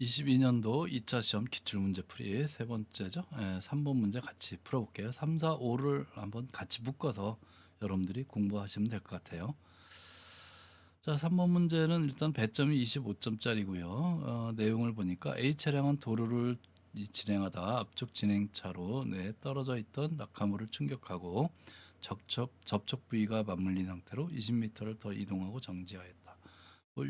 22년도 2차 시험 기출문제 풀이 세 번째죠. 3번 문제 같이 풀어볼게요. 3, 4, 5를 한번 같이 묶어서 여러분들이 공부하시면 될 것 같아요. 자, 3번 문제는 일단 배점이 25점짜리고요. 내용을 보니까 A 차량은 도로를 진행하다 앞쪽 진행차로 떨어져 있던 낙하물을 충격하고 접촉 부위가 맞물린 상태로 20m를 더 이동하고 정지하였다.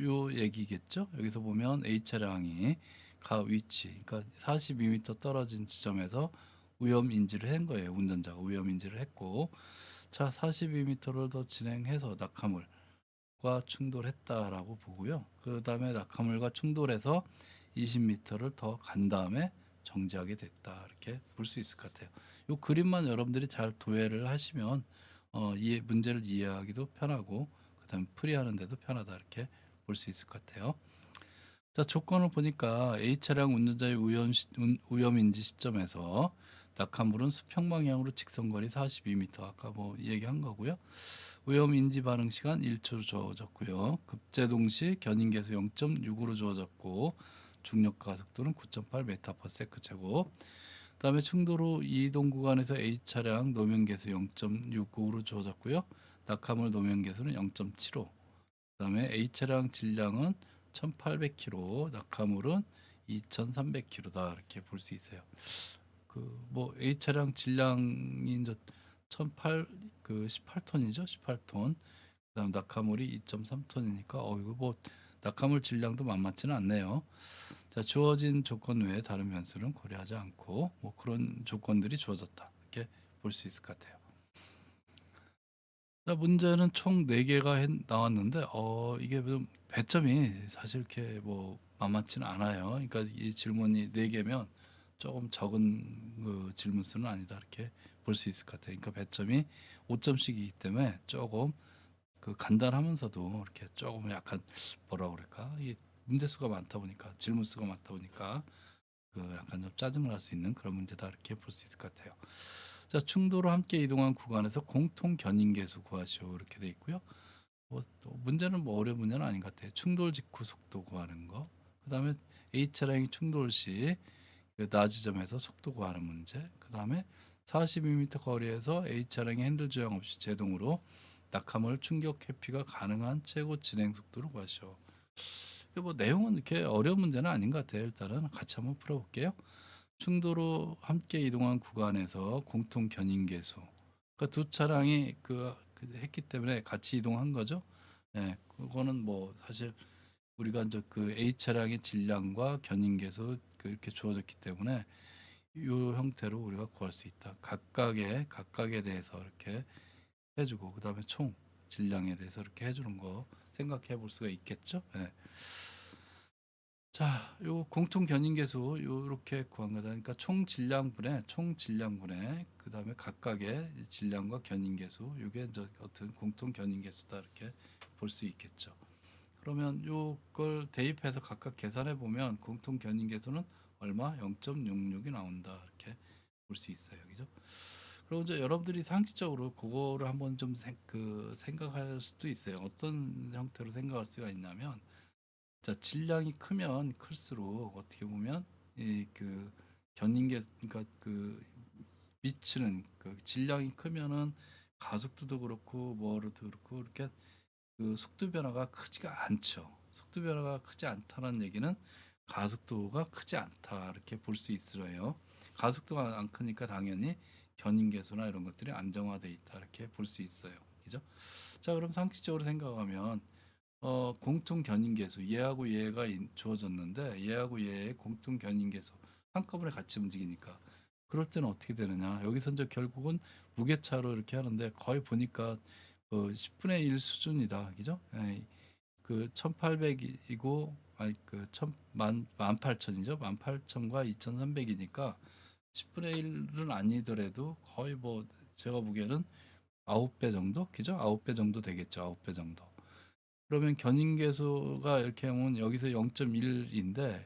요 얘기겠죠. 여기서 보면 A 차량이 가 위치, 그러니까 42m 떨어진 지점에서 위험 인지를 한 거예요. 운전자가 위험 인지를 했고, 자 42m를 더 진행해서 낙하물과 충돌했다라고 보고요. 그 다음에 낙하물과 충돌해서 20m를 더 간 다음에 정지하게 됐다, 이렇게 볼 수 있을 것 같아요. 이 그림만 여러분들이 잘 도해를 하시면 문제를 이해하기도 편하고 그다음에 풀이하는 데도 편하다, 이렇게 볼 수 있을 것 같아요. 자, 조건을 보니까 A 차량 운전자의 위험인지 시점에서 낙하물은 수평 방향으로 직선거리 42m, 아까 뭐 얘기한 거고요. 위험인지 반응 시간 1초로 주어졌고요. 급제동 시 견인계수 0.6으로 주어졌고 중력 가속도는 9.8m/s 제곱. 그다음에 충돌 후 이동 구간에서 A 차량 노면 계수 0.65로 주어졌고요. 낙하물 노면 계수는 0.75. 그다음에 A 차량 질량은 1,800kg, 낙하물은 2,300kg다, 이렇게 볼 수 있어요. 그 뭐 A 차량 질량이 이제 18ton이죠, 18톤. 그다음 낙하물이 2.3ton이니까 이거 뭐 낙하물 질량도 만만치는 않네요. 자, 주어진 조건 외에 다른 변수는 고려하지 않고 뭐 그런 조건들이 주어졌다, 이렇게 볼 수 있을 것 같아요. 자, 문제는 총 4개가 나왔는데 이게 좀 배점이 사실 이렇게 뭐 만만치는 않아요. 그러니까 이 질문이 4개면 조금 적은 그 질문 수는 아니다, 이렇게 볼 수 있을 것 같아요. 그러니까 배점이 5점씩이기 때문에 조금 그 간단하면서도 이렇게 조금 약간 뭐라 그럴까? 이 문제 수가 많다 보니까, 질문 수가 많다 보니까 그 약간 좀 짜증을 날 수 있는 그런 문제다, 이렇게 볼 수 있을 것 같아요. 자, 충도로 함께 이동한 구간에서 공통 견인계수 구하시오, 이렇게 돼 있고요. 또 문제는 뭐 어려운 문제는 아닌 것 같아요. 충돌 직후 속도 구하는 거. 그다음에 A 차량이 충돌 시 그 나지점에서 속도 구하는 문제. 그다음에 42m 거리에서 A 차량이 핸들 조향 없이 제동으로 낙하물 충격 회피가 가능한 최고 진행 속도를 구하시오. 뭐 내용은 이렇게 어려운 문제는 아닌 것 같아요. 일단은 같이 한번 풀어볼게요. 충도로 함께 이동한 구간에서 공통 견인 계수. 그러니까 두 차량이 했기 때문에 같이 이동한 거죠. 예, 그거는 뭐 사실 우리가 이제 그 A 차량의 질량과 견인 계수 이렇게 주어졌기 때문에 이 형태로 우리가 구할 수 있다. 각각에 대해서 이렇게 해주고 그다음에 총 질량에 대해서 이렇게 해주는 거 생각해 볼 수가 있겠죠. 예. 자, 요 공통 견인계수 요렇게 구한 거다. 그러니까 총 질량분의 그다음에 각각의 질량과 견인계수, 요게 이제 어떤 공통 견인계수다, 이렇게 볼 수 있겠죠. 그러면 요걸 대입해서 각각 계산해 보면 공통 견인계수는 얼마? 0.66이 나온다, 이렇게 볼 수 있어요. 그죠? 그리고 이제 여러분들이 상식적으로 그거를 한번 좀 생각할 수도 있어요. 어떤 형태로 생각할 수가 있냐면, 자, 질량이 크면 클수록 어떻게 보면 이 견인계, 그러니까 미치는 그 질량이 크면은 가속도도 그렇고 뭐로도 그렇고 이렇게 속도 변화가 크지가 않죠. 속도 변화가 크지 않다는 얘기는 가속도가 크지 않다, 이렇게 볼 수 있어요. 가속도가 안 크니까 당연히 견인계수나 이런 것들이 안정화돼 있다, 이렇게 볼 수 있어요. 그죠? 자, 그럼 상식적으로 생각하면 공통 견인계수, 얘하고 얘가 주어졌는데 얘하고 얘의 공통 견인계수 한꺼번에 같이 움직이니까 그럴 때는 어떻게 되느냐? 여기서 이제 결국은 무게차로 이렇게 하는데 거의 보니까 10분의 1 수준이다, 그죠? 예, 1800이고 아니 만 18,000이죠. 18,000과 2,300이니까 10분의 1은 아니더라도 거의 뭐 제가 보기에는 9배 정도, 그죠? 9배 정도 되겠죠. 9배 정도. 그러면 견인계수가 이렇게 하면 여기서 0.1인데,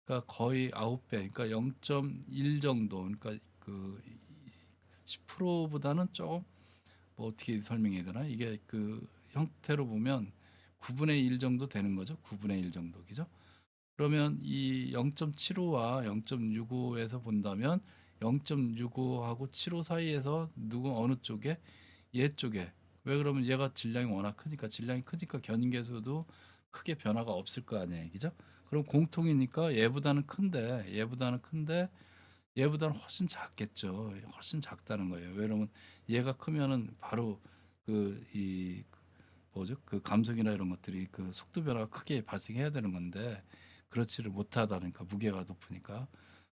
그러니까 거의 9배, 그러니까 0.1 정도, 그러니까 10%보다는 조금 뭐 어떻게 설명해야 되나? 이게 형태로 보면 9분의 1 정도 되는 거죠. 9분의 1 정도, 그죠? 그러면 이 0.75와 0.65에서 본다면 0.65하고 75 사이에서 누구 어느 쪽에 얘 쪽에 왜 그러면 얘가 질량이 워낙 크니까 질량이 크니까 견인계수도 크게 변화가 없을 거 아니에요, 얘기죠? 그럼 공통이니까 얘보다는 큰데 얘보다는 훨씬 작겠죠. 훨씬 작다는 거예요. 왜냐면 얘가 크면은 바로 이 뭐죠? 그 감속이나 이런 것들이 그 속도 변화가 크게 발생해야 되는 건데 그렇지를 못하다니까 무게가 높으니까.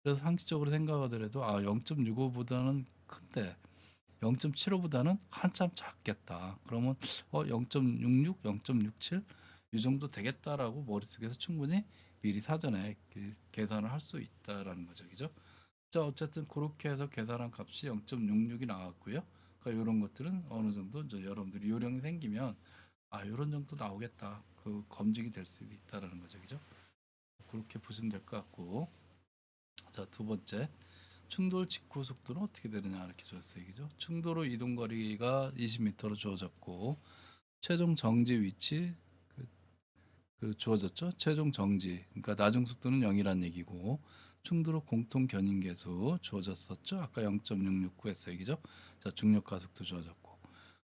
그래서 상식적으로 생각하더라도 0.65보다는 큰데 0.75보다는 한참 작겠다. 그러면 0.66, 0.67 이 정도 되겠다라고 머릿속에서 충분히 미리 사전에 계산을 할 수 있다라는 거죠. 그죠? 자, 어쨌든 그렇게 해서 계산한 값이 0.66이 나왔고요. 그러니까 이런 것들은 어느 정도 이제 여러분들이 요령이 생기면 이런 정도 나오겠다. 그 검증이 될 수 있다라는 거죠. 그죠? 그렇게 보시면 될 것 같고. 자, 두 번째. 충돌 직후 속도는 어떻게 되느냐 이렇게 줬어요. 그죠? 충돌 후 이동 거리가 20m로 주어졌고 최종 정지 위치 주어졌죠. 최종 정지. 그러니까 나중 속도는 0이란 얘기고 충돌 후 공통 견인 계수 주어졌었죠. 아까 0.669 했어요. 그죠? 자, 중력 가속도 주어졌고.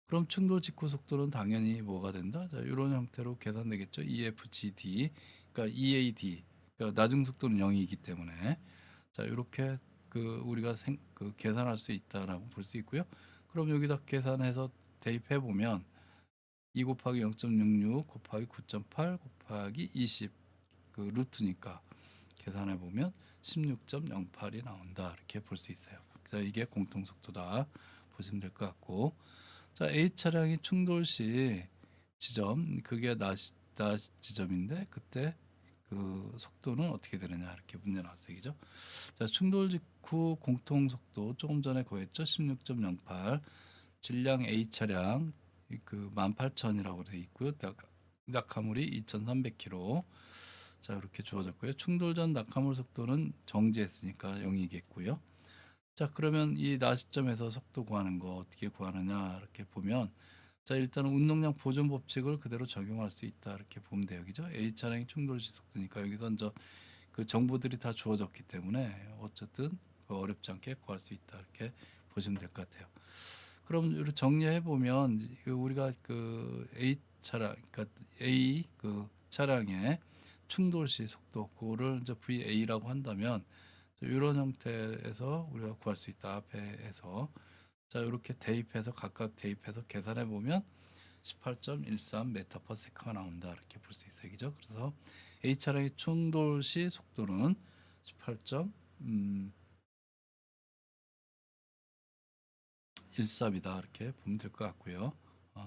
그럼 충돌 직후 속도는 당연히 뭐가 된다? 자, 이런 형태로 계산되겠죠. EFGD. 그러니까 EAD. 그러니까 나중 속도는 0이기 때문에 자, 이렇게 우리가 계산할 수 있다라고 볼 수 있고요. 그럼 여기다 계산해서 대입해 보면 2 곱하기 0.66 곱하기 9.8 곱하기 20 루트니까 계산해 보면 16.08이 나온다. 이렇게 볼 수 있어요. 자, 이게 공통 속도다. 보시면 될 것 같고. 자, A 차량이 충돌 시 지점 그게 낮 지점인데 그때 그 속도는 어떻게 되느냐 이렇게 문제 나왔어요. 그죠? 자, 충돌 직후 공통 속도 조금 전에 구했죠. 16.08. 질량 A 차량 18,000이라고 되어 있고요. 낙하물이 2,300km. 자, 이렇게 주어졌고요. 충돌 전 낙하물 속도는 정지했으니까 0이겠고요. 자, 그러면 이 나시점에서 속도 구하는 거 어떻게 구하느냐 이렇게 보면 자, 일단은 운동량 보존 법칙을 그대로 적용할 수 있다 이렇게 보면 돼요. 그죠? A 차량이 충돌 시 속도니까 여기서 이제 그 정보들이 다 주어졌기 때문에 어쨌든 어렵지 않게 구할 수 있다 이렇게 보시면 될 것 같아요. 그럼 이렇게 정리해 보면 우리가 A 차량, 그러니까 A 차량의 충돌 시 속도 그거를 이제 VA라고 한다면 이런 형태에서 우리가 구할 수 있다. 앞에서 자 이렇게 대입해서 각각 대입해서 계산해 보면 18.13m/s가 나온다 이렇게 볼 수 있어요. 그죠? 그래서 A 차량의 충돌 시 속도는 18.13이다 이렇게 보면 될 것 같고요.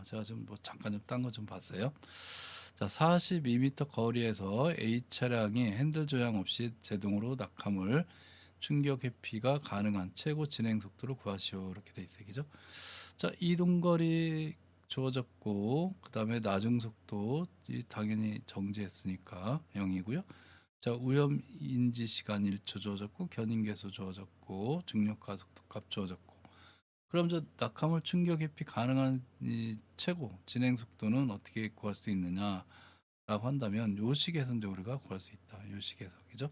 제가 좀 뭐 잠깐 좀 딴 거 좀 봤어요. 자, 42m 거리에서 A 차량이 핸들 조향 없이 제동으로 낙하물 충격 회피가 가능한 최고 진행 속도를 구하시오 이렇게 돼 있어요. 그죠? 자, 이동 거리 주어졌고 그다음에 나중 속도 당연히 정지했으니까 0이고요. 자, 오염 인지 시간 1초 주어졌고 견인 계수 주어졌고 중력 가속도 값 주어졌고 그럼 저 낙하물 충격 회피 가능한 이 최고 진행 속도는 어떻게 구할 수 있느냐라고 한다면 요 식에서 이제 우리가 구할 수 있다. 요 식에서 그죠?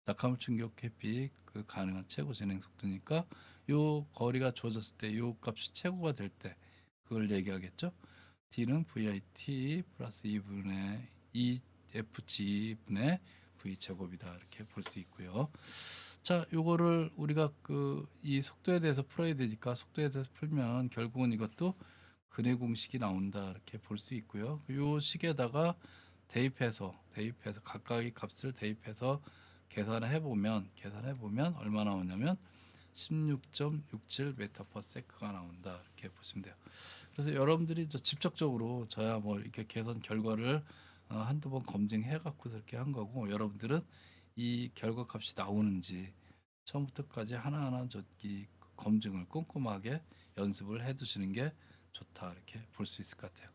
낙하물 충격 회피 가능한 최고 진행 속도니까 요 거리가 주어졌을 때 요 값이 최고가 될 때 그걸 얘기하겠죠. D는 VIT 플러스 2분의 2FG 분의 V 제곱이다 이렇게 볼 수 있고요. 자, 요거를 우리가 이 속도에 대해서 풀어야 되니까 속도에 대해서 풀면 결국은 이것도 근해 공식이 나온다 이렇게 볼 수 있고요. 요 식에다가 대입해서 각각의 값을 대입해서 계산해 보면 얼마 나오냐면 16.67m/s가 나온다 이렇게 보시면 돼요. 그래서 여러분들이 직접적으로 저야 뭐 이렇게 계산 결과를 한두 번 검증해 갖고 이렇게 한 거고 여러분들은 이 결과 값이 나오는지 처음부터까지 하나하나 이 검증을 꼼꼼하게 연습을 해 두시는 게 좋다 이렇게 볼 수 있을 것 같아요.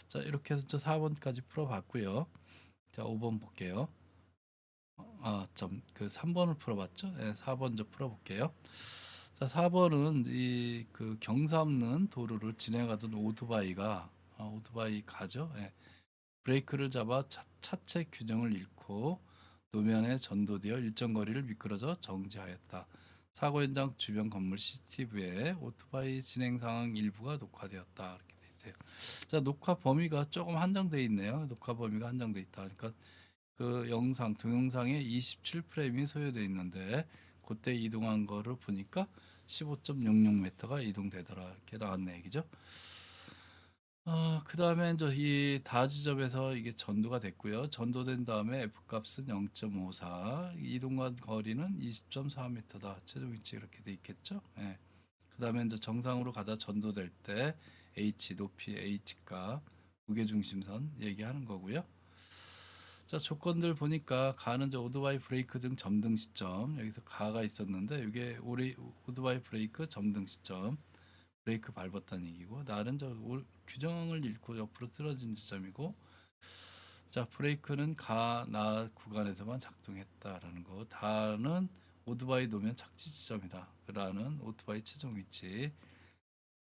자, 이렇게 해서 4번까지 풀어 봤고요. 자, 5번 볼게요. 3번을 풀어봤죠? 네, 4번 좀 풀어볼게요. 자, 4번은 경사 없는 도로를 진행하던 오토바이 가죠. 예. 브레이크를 잡아 차체 균형을 잃고 노면에 전도되어 일정 거리를 미끄러져 정지하였다. 사고 현장 주변 건물 CCTV에 오토바이 진행 상황 일부가 녹화되었다. 이렇게 돼 있어요. 자, 녹화 범위가 조금 한정돼 있네요. 녹화 범위가 한정돼 있다. 그러니까 그 영상 동영상에 27프레임이 소요돼 있는데 그때 이동한 거를 보니까 15.66m가 이동되더라. 이렇게 나왔네 얘기죠. 그 다음에 이제 이 다 지점에서 이게 전도가 됐고요. 전도된 다음에 F값은 0.54, 이동간 거리는 20.4m다. 최종 위치 이렇게 돼 있겠죠. 예. 그 다음에 이제 정상으로 가다 전도될 때 H, 높이 H값, 무게중심선 얘기하는 거고요. 자, 조건들 보니까 가는 저 오토바이 브레이크 등 점등 시점, 여기서 가가 있었는데 이게 우리 오토바이 브레이크 점등 시점, 브레이크 밟았다는 얘기고, 나는 저 규정을 잃고 옆으로 쓰러진 지점이고, 자, 브레이크는 가, 나 구간에서만 작동했다라는 거. 다는 오토바이 노면 착지 지점이다. 라는 오토바이 최종 위치.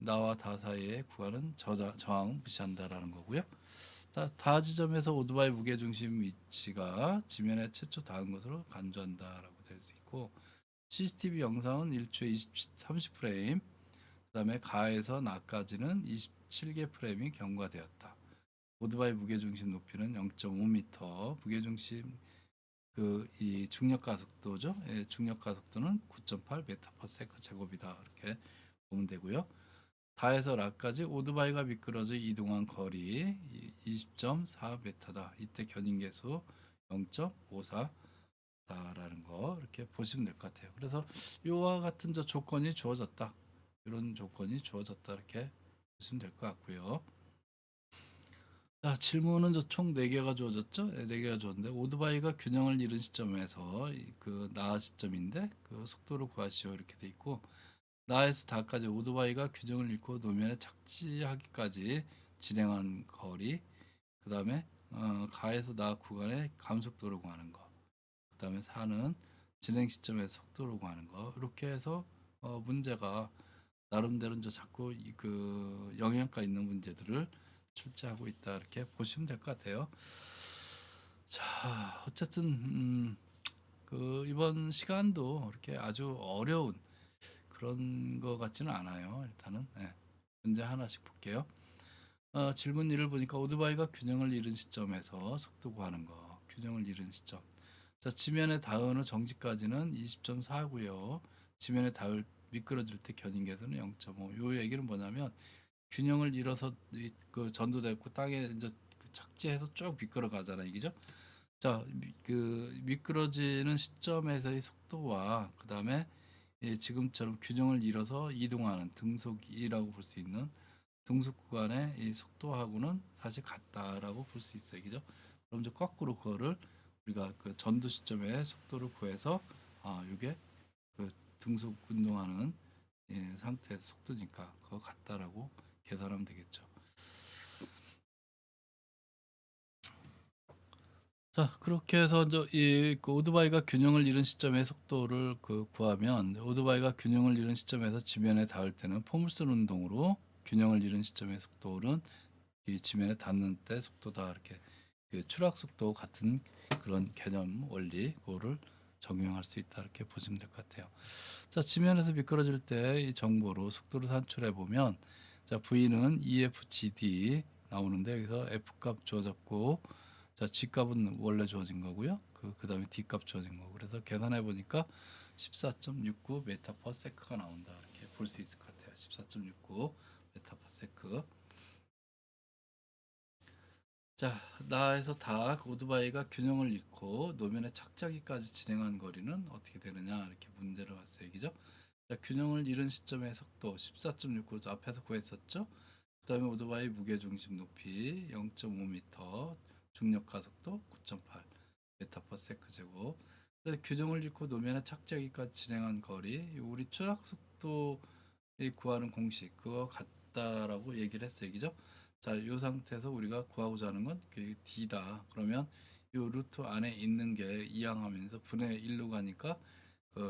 나와 다 사이의 구간은 저항 무시한다라는 거고요. 다 지점에서 오토바이 무게중심 위치가 지면에 최초 닿은 것으로 간주한다라고 될 수 있고, CCTV 영상은 1초에 30프레임, 그 다음에 가에서 나까지는 27개 프레임이 경과되었다. 오토바이 무게중심 높이는 0.5m, 무게중심 이 중력 가속도죠. 예, 중력 가속도는 9.8m/s 제곱이다. 이렇게 보면 되고요. 다에서 라까지 오토바이가 미끄러져 이동한 거리 20.4m다. 이때 견인계수 0.54다라는 거 이렇게 보시면 될 것 같아요. 그래서 이와 같은 저 조건이 주어졌다. 이런 조건이 주어졌다. 이렇게 보시면 될 것 같고요. 자, 질문은 총 4개가 주어졌죠? 네, 4개가 주어졌는데 오토바이가 균형을 잃은 시점에서 그 나 시점인데 그 속도를 구하시오 이렇게 돼 있고, 나에서 다까지 오토바이가 균형을 잃고 노면에 착지하기까지 진행한 거리, 그 다음에 가에서 나 구간의 감속도를 구하는 거, 그 다음에 4는 진행 시점의 속도를 구하는 거. 이렇게 해서 문제가 나름대로 이제 자꾸 그 영향가 있는 문제들을 출제하고 있다. 이렇게 보시면 될 것 같아요. 자, 어쨌든 그 이번 시간도 이렇게 아주 어려운 그런 거 같지는 않아요. 일단은 문제 하나씩 볼게요. 질문 1을 보니까 오토바이가 균형을 잃은 시점에서 속도 구하는 거. 균형을 잃은 시점. 자, 지면에 닿은 후 정지까지는 20.4고요. 지면에 닿을 미끄러질 때 견인계수는 0.5. 요 얘기는 뭐냐면 균형을 잃어서 그 전도됐고 땅에 이제 착지해서 쭉 미끄러 가잖아, 이게죠. 자, 그 미끄러지는 시점에서의 속도와 그 다음에 지금처럼 균형을 잃어서 이동하는 등속이라고 볼 수 있는 등속 구간의 이 속도하고는 사실 같다라고 볼 수 있어요, 그죠? 그럼 이제 거꾸로 그거를 우리가 그 전도 시점의 속도를 구해서 이게 그 등속 운동하는 상태의 속도니까 그거 같다라고 계산하면 되겠죠. 자, 그렇게 해서 이제 그 오토바이가 균형을 잃은 시점의 속도를 구하면, 오토바이가 균형을 잃은 시점에서 지면에 닿을 때는 포물선 운동으로 균형을 잃은 시점의 속도는 이 지면에 닿는 때 속도다. 이렇게 그 추락 속도 같은 그런 개념 원리 그거를 적용할 수 있다. 이렇게 보시면 될 것 같아요. 자, 지면에서 미끄러질 때 이 정보로 속도를 산출해 보면, 자, V는 EFGD 나오는데 여기서 F 값 주어졌고, 자, G 값은 원래 주어진 거고요. 그 다음에 D 값 주어진 거고. 그래서 계산해 보니까 14.69 메타/s가 나온다. 이렇게 볼 수 있을 것 같아요. 14.69 메타/s. 자, 나에서 다 오토바이가 균형을 잃고 노면에 착지하기까지 진행한 거리는 어떻게 되느냐 이렇게 문제를 봤어요, 얘기죠. 자, 균형을 잃은 시점의 속도 14.69 앞에서 구했었죠. 그 다음에 오토바이 무게중심 높이 0.5m, 중력 가속도 9.8 메타/s 제곱. 그래서 균형을 잃고 노면에 착지하기까지 진행한 거리, 우리 추락 속도에 구하는 공식 그거 같다라고 얘기를 했어요, 얘기죠. 자, 이 상태에서 우리가 구하고자 하는 건 D다. 그러면 이 루트 안에 있는 게 이항하면서 분의 1로 가니까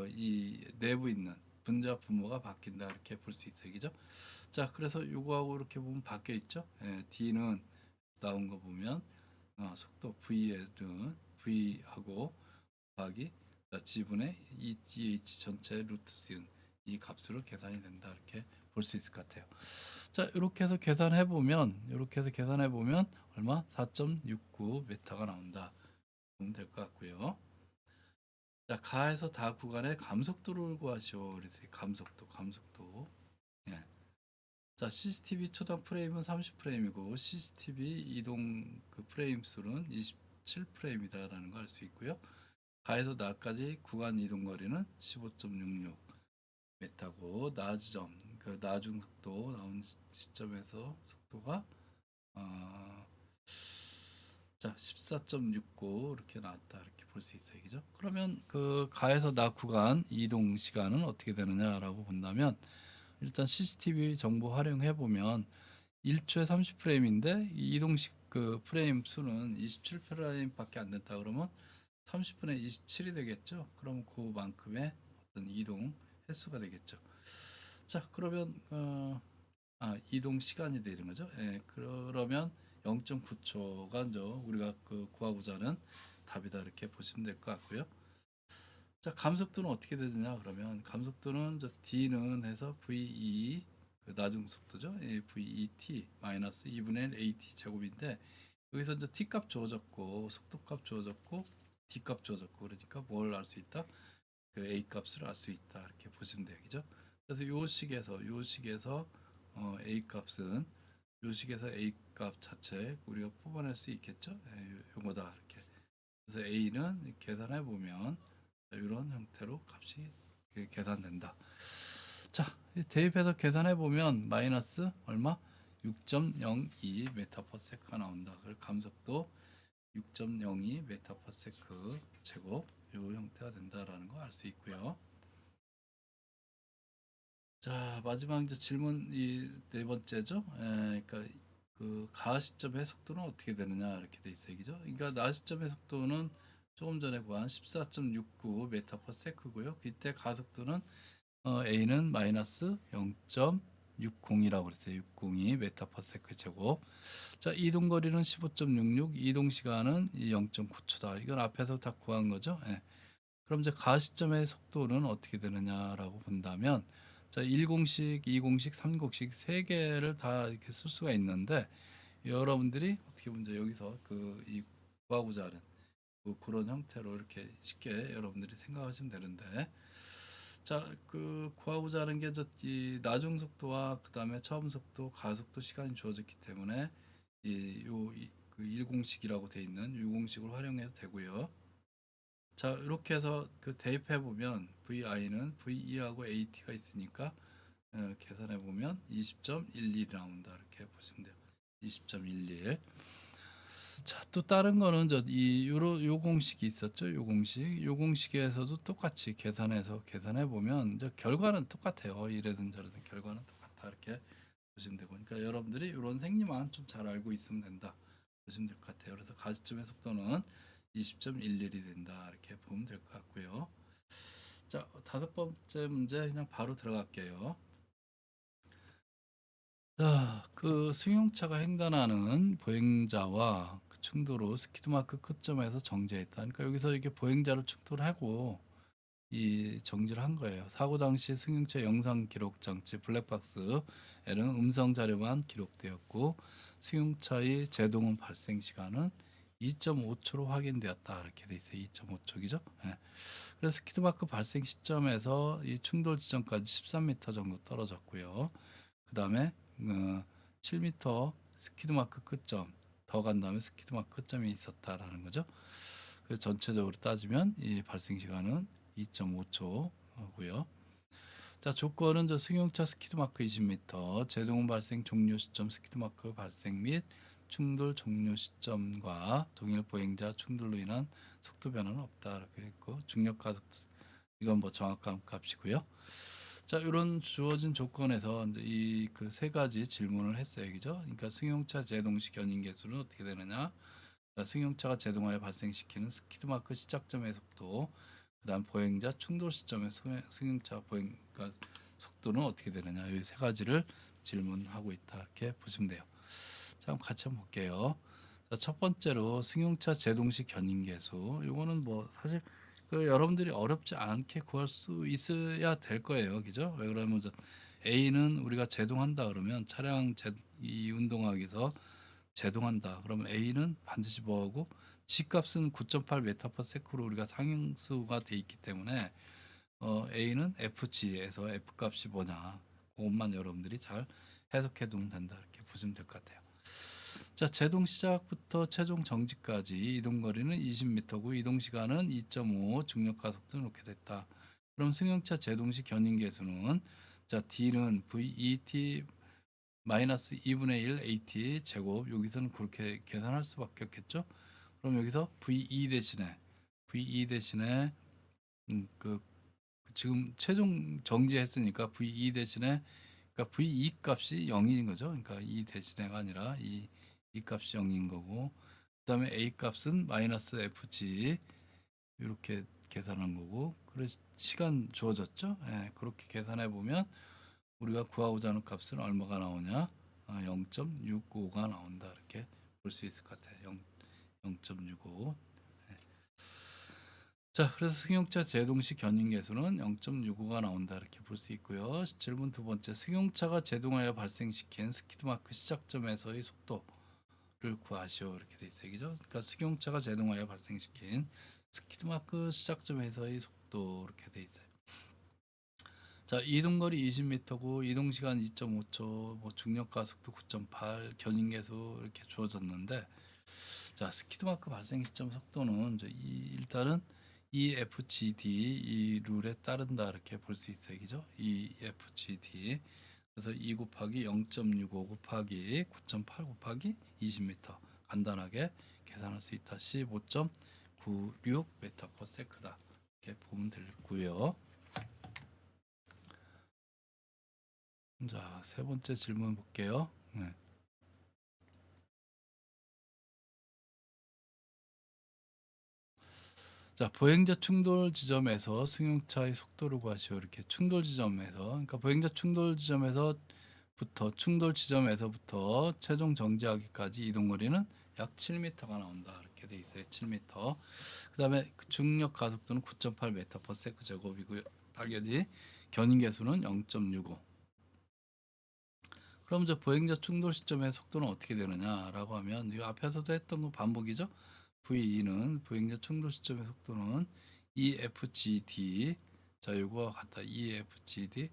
이 내부 있는 분자 분모가 바뀐다. 이렇게 볼 수 있어요. 그죠? 자, 그래서 요거하고 이렇게 보면 바뀌어 있죠. D는 나온 거 보면 속도 V는 V하고 더하기 지분의 EGH 전체 루트 시운 이 값으로 계산이 된다 이렇게 볼 수 있을 것 같아요. 자 이렇게 해서 계산해 보면 얼마 4.69 메타가 나온다 보면 될 것 같고요. 자 가에서 다 구간의 감속도를 구하시오. 그래서 감속도. 예. 자 CCTV 초당 프레임은 30프레임이고 CCTV 이동 그 프레임 수는 27프레임이다라는 걸 알 수 있고요. 가에서 나까지 구간 이동 거리는 15.66 메타고 나지점 그 나중 속도 나온 시점에서 속도가 자 14.69 이렇게 나왔다 이렇게 볼 수 있어요. 그죠? 그러면 그 가에서 나 구간 이동 시간은 어떻게 되느냐라고 본다면 일단 CCTV 정보 활용해 보면 1초에 30프레임인데 이동식 그 프레임 수는 27프레임밖에 안 된다 그러면 30분의 27이 되겠죠. 그럼 그만큼의 어떤 이동 횟수가 되겠죠. 자 그러면 이동 시간이 되는 거죠. 예, 그러면 0.9초가 이제 우리가 그 구하고자 하는 답이다 이렇게 보시면 될 것 같고요. 자 감속도는 어떻게 되느냐 그러면 감속도는 D는 해서 VE 그 나중 속도죠. 예, VET 마이너스 2분의 1 AT 제곱인데 여기서 이제 T 값 주어졌고 속도 값 주어졌고 D 값 주어졌고 그러니까 뭘 알 수 있다? 그 A 값을 알 수 있다 이렇게 보시면 돼요, 그죠? 그래서 요 식에서 A 값은 요 식에서 A 값 자체 우리가 뽑아낼 수 있겠죠? 예, 요거다 이렇게. 그래서 A는 계산해 보면 이런 형태로 값이 계산된다. 자, 대입해서 계산해 보면 마이너스 얼마? 6.02 메타퍼세크가 나온다. 그리고 감속도 6.02 메타퍼세크 제곱 이 형태가 된다라는 거 알 수 있고요. 자 마지막 이제 질문 이 네 번째죠. 그러니까 그 가하 시점의 속도는 어떻게 되느냐 이렇게 돼 있어요, 그죠? 그러니까 나 시점의 속도는 조금 전에 구한 14.69 메타퍼세크고요. 이때 가속도는 A는 마이너스 0.60이라고 그랬어요. 602 메타퍼세크 제곱. 자, 이동 거리는 15.66, 이동 시간은 0.9초다. 이건 앞에서 다 구한 거죠. 예. 그럼 이제 가 시점의 속도는 어떻게 되느냐라고 본다면 자, 1공식, 2공식, 3공식 세 개를 다 이렇게 쓸 수가 있는데 여러분들이 어떻게 보면 이제 여기서 이 구하고자 하는 그런 형태로 이렇게 쉽게 여러분들이 생각하시면 되는데 자, 그 구하고자 하는 게 이 나중 속도와 그다음에 처음 속도, 가속도 시간이 주어졌기 때문에 그 1공식이라고 돼 있는 6공식을 활용해도 되고요. 자, 이렇게 해서 그 대입해 보면 VI는 VE하고 AT가 있으니까 계산해 보면 20.11이 나온다. 이렇게 보시면 돼요. 20.11. 자, 또 다른 거는 요 공식이 있었죠. 요 공식에서도 똑같이 계산해 보면 결과는 똑같아요. 이래든 저래든 결과는 똑같다. 이렇게 보시면 되고. 그러니까 여러분들이 이런 생리만 좀 잘 알고 있으면 된다. 보시면 될 것 같아요. 그래서 가시점의 속도는 20.11이 된다. 이렇게 보면 될 것 같고요. 자, 다섯 번째 문제 그냥 바로 들어갈게요. 자, 그 승용차가 횡단하는 보행자와 그 충돌 후 스키드마크 끝점에서 정지했다. 그러니까 여기서 이렇게 보행자를 충돌하고 이 정지를 한 거예요. 사고 당시 승용차 영상 기록 장치 블랙박스에는 음성 자료만 기록되었고 승용차의 제동음 발생 시간은 2.5초로 확인되었다. 이렇게 돼 있어요. 2.5초이죠. 예. 그래서 스키드마크 발생 시점에서 이 충돌 지점까지 13m 정도 떨어졌고요. 그 다음에 7m 스키드마크 끝점 더 간 다음에 스키드마크 끝점이 있었다라는 거죠. 그래서 전체적으로 따지면 이 발생 시간은 2.5초고요. 자, 조건은 승용차 스키드마크 20m, 제동음 발생 종료 시점 스키드마크 발생 및 충돌 종료 시점과 동일 보행자 충돌로 인한 속도 변화는 없다 이렇게 했고 중력 가속 이건 뭐 정확한 값이고요. 자, 이런 주어진 조건에서 이 그 세 가지 질문을 했어요, 그죠? 그러니까 승용차 제동시 견인 계수는 어떻게 되느냐? 자, 승용차가 제동하여 발생시키는 스키드마크 시작점의 속도, 그다음 보행자 충돌 시점의 승용차 보행 그러니까 속도는 어떻게 되느냐? 이 세 가지를 질문하고 있다 이렇게 보시면 돼요. 자, 그럼 같이 한번 볼게요. 자, 첫 번째로 승용차 제동시 견인 계수. 이거는 뭐 사실 그 여러분들이 어렵지 않게 구할 수 있어야 될 거예요. 그죠? 왜 그러면 A는 우리가 제동한다 그러면 이 운동학에서 제동한다. 그러면 A는 반드시 뭐하고 G값은 9.8 메타퍼세크로 우리가 상향수가 돼 있기 때문에 A는 FG에서 F값이 뭐냐. 그것만 여러분들이 잘 해석해 두면 된다. 이렇게 보시면 될 것 같아요. 자, 제동 시작부터 최종 정지까지 이동 거리는 20m고 이동 시간은 2.5, 중력 가속도는 이렇게 됐다. 그럼 승용차 제동 시 견인 계수는 자, D는 VET 마이너스 2분의 1 AT 제곱 여기서는 그렇게 계산할 수밖에 없겠죠. 그럼 여기서 VE 대신에 그 지금 최종 정지했으니까 VE 대신에 그러니까 VE 값이 0인 거죠. 그러니까 이 대신에가 아니라 이 값이 0인 거고 그다음에 A 값은 마이너스 FG 이렇게 계산한 거고 그래 시간 주어졌죠. 예, 그렇게 계산해 보면 우리가 구하고자 하는 값은 얼마가 나오냐? 0.695가 나온다. 이렇게 볼 수 있을 것 같아요. 0.65. 자, 그래서 승용차 제동시 견인 계수는 0.65가 나온다. 이렇게 볼 수 있고요. 질문 두 번째. 승용차가 제동하여 발생시킨 스키드마크 시작점에서의 속도를 구하시오. 이렇게 돼 있어요. 그죠? 그러니까 승용차가 제동하여 발생시킨 스키드마크 시작점에서의 속도 이렇게 돼 있어요. 자, 이동거리 20m고 이동시간 2.5초, 뭐 중력 가속도 9.8, 견인 계수 이렇게 주어졌는데 자, 스키드마크 발생 시점 속도는 일단은 EFGD 이 룰에 따른다 이렇게 볼 수 있어요. 그죠? EFGD. 그래서 2 곱하기 0.65 곱하기 9.8 곱하기 20m 간단하게 계산할 수 있다. 15.96 m/s다. 이렇게 보면 되고요. 자, 세 번째 질문 볼게요. 네. 자, 보행자 충돌 지점에서 승용차의 속도를 구하시오. 이렇게 충돌 지점에서, 그러니까 보행자 충돌 지점에서부터 최종 정지하기까지 이동 거리는 약 7m가 나온다. 이렇게 돼 있어요. 7m. 그다음에 중력 가속도는 9.8 m/s 제곱이고요. 당연히 견인 계수는 0.65. 그럼 이제 보행자 충돌 시점의 속도는 어떻게 되느냐라고 하면 이 앞에서도 했던 거 반복이죠. VE는 보행자 충돌 시점의 속도는 EFGD. 자, 요거와 같다. EFGD.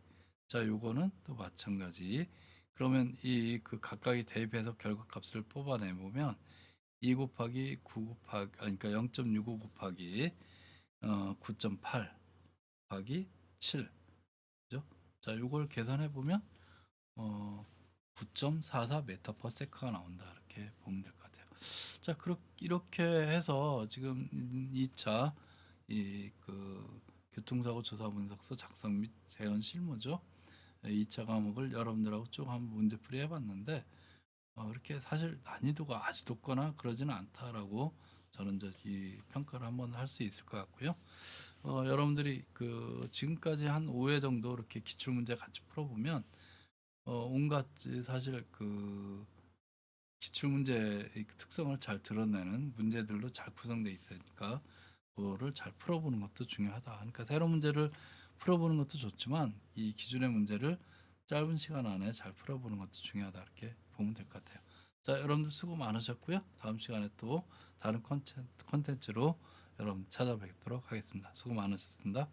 자, 요거는 또 마찬가지. 그러면 이 그 각각의 대입해서 결과값을 뽑아내 보면 2 곱하기 9 곱하기 그러니까 0.65 곱하기 9.8 곱하기 7. 그죠? 자, 요걸 계산해 보면 9.44 메타퍼세크가 나온다. 이렇게 보면 될 것 같아요. 자, 이렇게 해서 지금 2차 그 교통사고 조사 분석서 작성 및 재현 실무죠. 2차 과목을 여러분들하고 쭉 한번 문제풀이 해봤는데 이렇게 사실 난이도가 아주 높거나 그러지는 않다라고 저는 이 평가를 한번 할 수 있을 것 같고요. 여러분들이 그 지금까지 한 5회 정도 이렇게 기출 문제 같이 풀어보면 온갖 사실 그 기출 문제의 특성을 잘 드러내는 문제들로 잘 구성되어 있으니까 그거를 잘 풀어보는 것도 중요하다. 그러니까 새로운 문제를 풀어보는 것도 좋지만 이 기존의 문제를 짧은 시간 안에 잘 풀어보는 것도 중요하다. 이렇게 보면 될 것 같아요. 자, 여러분들 수고 많으셨고요. 다음 시간에 또 다른 컨텐츠로 여러분 찾아뵙도록 하겠습니다. 수고 많으셨습니다.